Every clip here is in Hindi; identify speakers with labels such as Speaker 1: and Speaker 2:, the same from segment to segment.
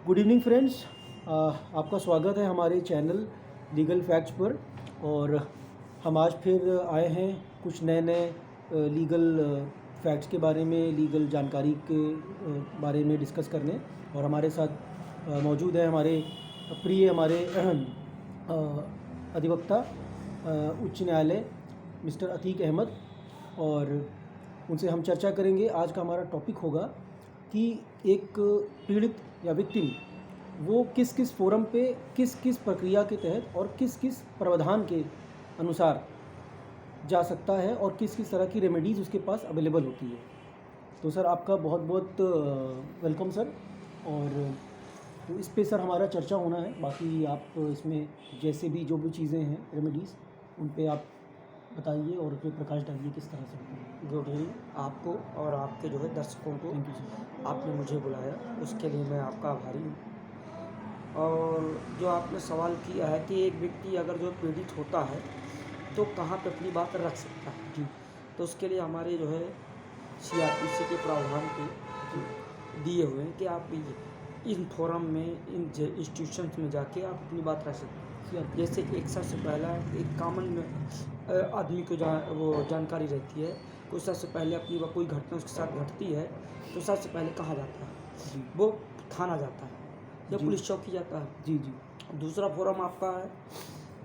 Speaker 1: गुड इवनिंग फ्रेंड्स, आपका स्वागत है हमारे चैनल लीगल फैक्ट्स पर। और हम आज फिर आए हैं कुछ नए नए लीगल फैक्ट्स के बारे में, लीगल जानकारी के बारे में डिस्कस करने। और हमारे साथ मौजूद है हमारे प्रिय अधिवक्ता उच्च न्यायालय मिस्टर अतीक अहमद, और उनसे हम चर्चा करेंगे। आज का हमारा टॉपिक होगा कि एक पीड़ित या विक्टिम वो किस किस फोरम पे, किस किस प्रक्रिया के तहत और किस किस प्रावधान के अनुसार जा सकता है और किस किस तरह की रेमेडीज़ उसके पास अवेलेबल होती है। तो सर, आपका बहुत बहुत वेलकम सर। और तो इस पे सर हमारा चर्चा होना है। बाकी आप इसमें जैसे भी जो भी चीज़ें हैं रेमेडीज़, उन पे आप बताइए और फिर प्रकाश डालिए किस तरह से होती है।
Speaker 2: गुड इवनिंग आपको और आपके जो है दर्शकों को।
Speaker 1: Thank you sir.
Speaker 2: आपने मुझे बुलाया, उसके लिए मैं आपका आभारी हूँ। और जो आपने सवाल किया है कि एक व्यक्ति अगर जो पीड़ित होता है तो कहाँ पे अपनी बात रख सकता है
Speaker 1: जी,
Speaker 2: तो उसके लिए हमारे जो है CRPC के प्रावधान पे दिए हुए हैं कि आप इन फोरम में, इन इंस्टीट्यूशंस में जाके आप अपनी बात रख सकते हैं। जैसे एक सबसे पहला एक कॉमन आदमी को वो जानकारी रहती है कि सबसे पहले अपनी कोई घटना उसके साथ घटती है तो सबसे पहले कहाँ जाता है,
Speaker 1: जी,
Speaker 2: वो थाना जाता है या
Speaker 1: जी,
Speaker 2: पुलिस चौकी जाता है।
Speaker 1: जी, जी,
Speaker 2: दूसरा फोरम आपका है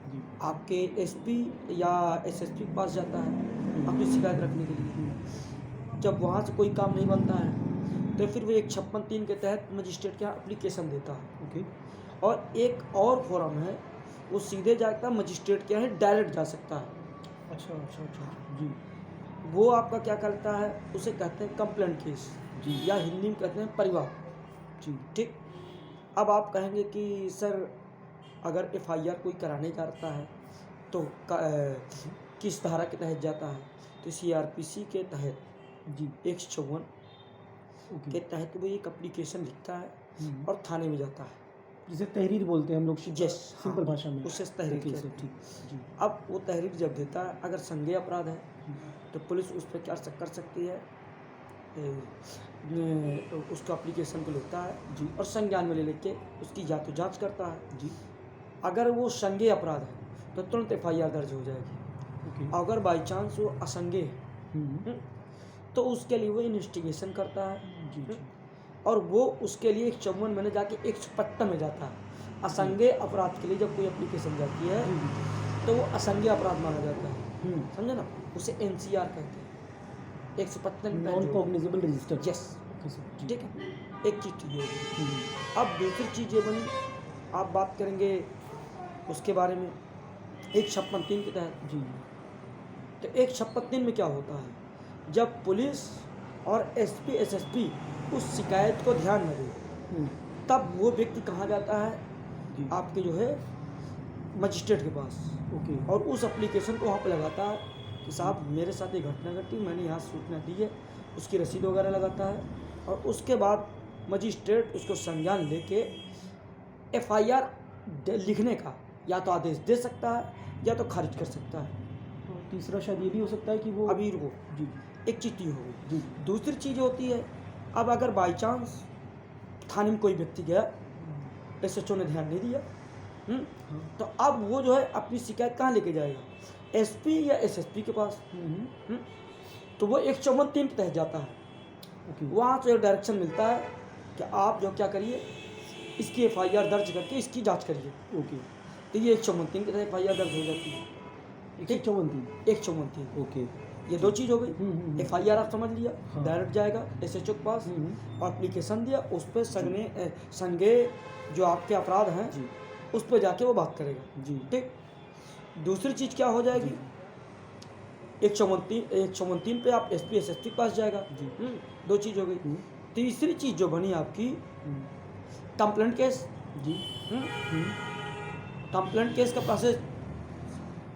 Speaker 1: जी,
Speaker 2: आपके SP या SSP के पास जाता है अपनी शिकायत रखने के लिए। जब वहाँ से कोई काम नहीं बनता है तो फिर वो 156(3) के तहत मजिस्ट्रेट के यहाँ एप्लीकेशन देता है।
Speaker 1: ओके,
Speaker 2: और एक और फोरम है, वो सीधे जाकर मजिस्ट्रेट के यहाँ डायरेक्ट जा सकता है।
Speaker 1: अच्छा अच्छा अच्छा, जी,
Speaker 2: वो आपका क्या करता है, उसे कहते हैं कंप्लेंट केस,
Speaker 1: जी,
Speaker 2: या हिंदी में कहते हैं परिवार।
Speaker 1: जी,
Speaker 2: ठीक। अब आप कहेंगे कि सर अगर FIR कोई कराने जाता है तो किस धारा के तहत जाता है, तो CRPC के तहत
Speaker 1: जी,
Speaker 2: 154
Speaker 1: ओके,
Speaker 2: के तहत वो एक एप्लीकेशन लिखता है और थाने में जाता है।
Speaker 1: जिसे तहरीर बोलते हैं हम लोग
Speaker 2: यस,
Speaker 1: सिंपल भाषा में।
Speaker 2: उसे तहरीर
Speaker 1: ओके
Speaker 2: कहते
Speaker 1: सर,
Speaker 2: हैं।
Speaker 1: ठीक, जी,
Speaker 2: अब वो तहरीर जब देता है, अगर संज्ञेय अपराध है तो पुलिस उस पर क्या कर सकती है, उसका एप्लीकेशन को लेता है
Speaker 1: जी,
Speaker 2: और संज्ञान में ले लेके उसकी या तो जांच करता है।
Speaker 1: जी,
Speaker 2: अगर वो संज्ञेय अपराध है तो तुरंत FIR दर्ज हो जाएगी।
Speaker 1: ओके,
Speaker 2: अगर बाई चांस वो असंज्ञेय है
Speaker 1: हम्म,
Speaker 2: तो उसके लिए वो इन्वेस्टिगेशन करता है।
Speaker 1: जी, जी,
Speaker 2: और वो उसके लिए 154 महीने जाके 155 में जाता है। असंज्ञेय अपराध के लिए जब कोई एप्लीकेशन जाती है
Speaker 1: जी, जी,
Speaker 2: तो वो असंज्ञेय अपराध माना जाता है। समझे ना, उसे NCR कहते हैं, 155 में
Speaker 1: non cognizable register.
Speaker 2: Yes,
Speaker 1: okay sir, जी,
Speaker 2: ठीक है। एक चीज़ ये होगी।
Speaker 1: हम्म,
Speaker 2: अब दूसरी चीज़ ये बनी, आप बात करेंगे उसके बारे में 156(3) के तहत।
Speaker 1: जी,
Speaker 2: तो 156(3) में क्या होता है, जब पुलिस और SP SSP उस शिकायत को ध्यान में दे
Speaker 1: हम्म,
Speaker 2: तब वो व्यक्ति कहाँ जाता है,
Speaker 1: जी,
Speaker 2: आपके जो है मजिस्ट्रेट के पास,
Speaker 1: ओके,
Speaker 2: और उस एप्लीकेशन को वहाँ पे लगाता है कि साहब मेरे साथ एक घटना घटी, मैंने यहाँ सूचना दी है, उसकी रसीद वगैरह लगाता है। और उसके बाद मजिस्ट्रेट उसको संज्ञान लेके FIR लिखने का या तो आदेश दे सकता है या तो खारिज कर सकता है।
Speaker 1: और तीसरा शायद ये भी हो सकता है कि वो
Speaker 2: अभी रुको,
Speaker 1: जी,
Speaker 2: एक चीज़ हो गई।
Speaker 1: जी,
Speaker 2: दूसरी चीज़ होती है, अब अगर बाई चांस थाने में कोई व्यक्ति गया, SHO ने ध्यान नहीं दिया,
Speaker 1: हाँ,
Speaker 2: तो अब वो जो है अपनी शिकायत कहाँ लेके जाएगा, SP या SSP के पास। तो वो 154(3) के तहत जाता है।
Speaker 1: ओके,
Speaker 2: वहाँ से डायरेक्शन मिलता है कि आप जो क्या करिए, इसकी FIR दर्ज करके इसकी जांच करिए।
Speaker 1: ओके,
Speaker 2: तो ये 154(3) के तहत FIR दर्ज हो जाती है।
Speaker 1: 154
Speaker 2: 154(3),
Speaker 1: ओके,
Speaker 2: ये दो चीज़ हो गई।
Speaker 1: हम्म,
Speaker 2: FIR आप समझ लिया,
Speaker 1: हाँ।
Speaker 2: डायरेक्ट जाएगा SHO के पास और एप्लीकेशन दिया, उस पर संज्ञेय जो आपके अपराध हैं
Speaker 1: जी,
Speaker 2: उस पर जाके वो बात करेगा।
Speaker 1: जी,
Speaker 2: ठीक। दूसरी चीज़ क्या हो जाएगी, 154(3) पे आप SP SSP के पास जाएगा।
Speaker 1: जी,
Speaker 2: दो चीज़ हो गई। तीसरी चीज़ जो बनी आपकी, कंप्लेंट केस।
Speaker 1: जी,
Speaker 2: कंप्लेंट केस का प्रोसेस,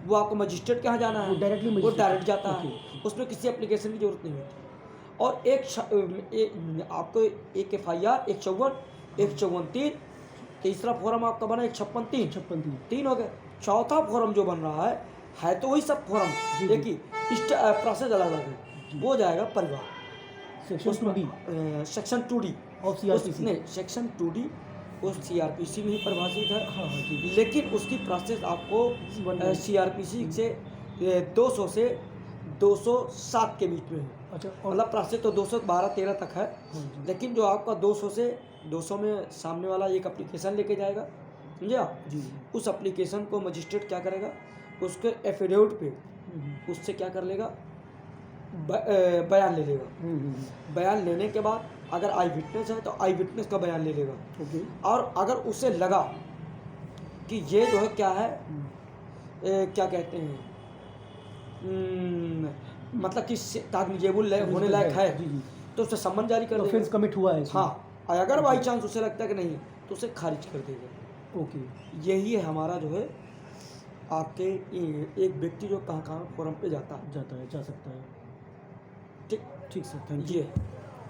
Speaker 2: वो आपको मजिस्ट्रेट के यहाँ जाना है,
Speaker 1: वो डायरेक्टली
Speaker 2: वो
Speaker 1: मजिस्ट्रेट,
Speaker 2: डायरेक्ट जाता है,
Speaker 1: ओके,
Speaker 2: उसमें किसी एप्लीकेशन की जरूरत नहीं होती। और आपको एक FIR 154, 154(3), तीसरा फोरम आपका बना 156(3),
Speaker 1: 56
Speaker 2: तीन हो गए। चौथा फोरम जो बन रहा है तो वही सब फोरम,
Speaker 1: जी,
Speaker 2: देखिए प्रोसेस अलग अलग है। वो जाएगा परिवार,
Speaker 1: section 2D
Speaker 2: section 2D
Speaker 1: of CRPC।
Speaker 2: नहीं, सेक्शन 2D वो CRPC में ही परिभाषित है।
Speaker 1: हाँ हाँ जी।
Speaker 2: लेकिन उसकी प्रोसेस आपको
Speaker 1: 190
Speaker 2: CRPC से 200 से 207 के बीच में है।
Speaker 1: अच्छा, और
Speaker 2: मतलब प्रोसेस तो 212-13 तक है,
Speaker 1: हाँ जी
Speaker 2: लेकिन जो आपका 200 से 200 में सामने वाला एक एप्लीकेशन लेके जाएगा, समझे आप?
Speaker 1: जी जी।
Speaker 2: उस एप्लीकेशन को मजिस्ट्रेट क्या करेगा, उसके एफिडेविट पे उससे क्या कर लेगा, बयान ले लेगा। बयान लेने के बाद अगर आई विटनेस है तो आई विटनेस का बयान ले लेगा।
Speaker 1: ओके।
Speaker 2: और अगर उसे लगा कि ये जो है क्या है, क्या कहते हैं, मतलब कि कागनिजेबल होने लायक है,
Speaker 1: जी जी।
Speaker 2: तो उसे सम्मन जारी कर
Speaker 1: ऑफेंस
Speaker 2: देगा।
Speaker 1: कमिट हुआ है इसमें।
Speaker 2: हाँ, और अगर बाई चांस उसे लगता है कि नहीं, तो उसे खारिज कर देगा।
Speaker 1: ओके।
Speaker 2: यही है हमारा जो है आपके एक व्यक्ति जो कहाँ कहाँ फोरम पे जाता है।
Speaker 1: जा सकता है।
Speaker 2: ठीक
Speaker 1: ठीक सर, थैंक यू।
Speaker 2: ये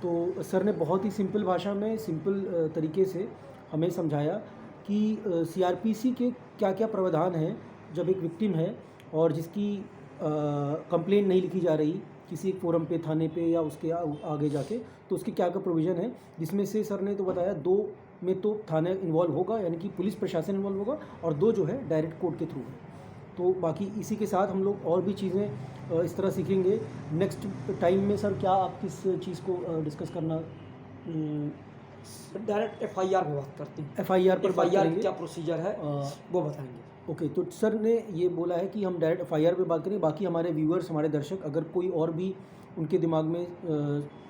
Speaker 1: तो सर ने बहुत ही सिंपल भाषा में, सिंपल तरीके से हमें समझाया कि CRPC के क्या क्या प्रावधान हैं जब एक विक्टिम है और जिसकी कंप्लेंट नहीं लिखी जा रही किसी एक फोरम पे, थाने पे या उसके आगे जाके, तो उसके क्या क्या प्रोविज़न है, जिसमें से सर ने तो बताया 2 में तो थाने इन्वॉल्व होगा, यानी कि पुलिस प्रशासन इन्वॉल्व होगा, और 2 जो है डायरेक्ट कोर्ट के थ्रू है। तो बाकी इसी के साथ हम लोग और भी चीज़ें इस तरह सीखेंगे नेक्स्ट टाइम में। सर क्या आप किस चीज़ को डिस्कस करना?
Speaker 2: डायरेक्ट FIR पे बात करते हैं।
Speaker 1: FIR पर बात
Speaker 2: FIR
Speaker 1: करेंगे।
Speaker 2: क्या प्रोसीजर है वो बताएंगे।
Speaker 1: ओके, तो सर ने ये बोला है कि हम डायरेक्ट FIR पे बात करें। बाकी हमारे व्यूअर्स, हमारे दर्शक, अगर कोई और भी उनके दिमाग में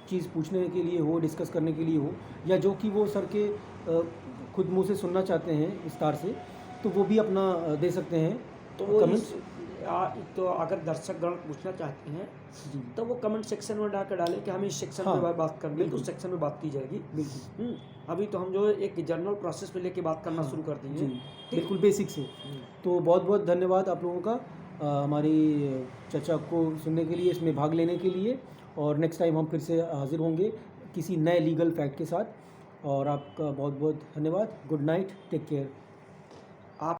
Speaker 1: चीज़ पूछने के लिए हो, डिस्कस करने के लिए हो, या जो कि वो सर के खुद मुँह से सुनना चाहते हैं विस्तार से, तो वो भी अपना दे सकते हैं
Speaker 2: तो वो
Speaker 1: कमेंट्स।
Speaker 2: तो अगर दर्शकगण पूछना चाहते हैं
Speaker 1: जी
Speaker 2: तो वो कमेंट सेक्शन में डाल कर डालें कि हमें इस सेक्शन
Speaker 1: हाँ,
Speaker 2: में बात करनी है, तो
Speaker 1: बिल्कुल।
Speaker 2: उस सेक्शन में बात की जाएगी।
Speaker 1: बिल्कुल
Speaker 2: अभी तो हम जो है एक जनरल प्रोसेस पे लेके बात करना
Speaker 1: हाँ,
Speaker 2: शुरू कर
Speaker 1: जी,
Speaker 2: देंगे।
Speaker 1: बिल्कुल बेसिक से। तो बहुत बहुत धन्यवाद आप लोगों का हमारी चर्चा को सुनने के लिए, इसमें भाग लेने के लिए। और नेक्स्ट टाइम हम फिर से हाजिर होंगे किसी नए लीगल फैक्ट के साथ। और आपका बहुत बहुत धन्यवाद। Good night, take care.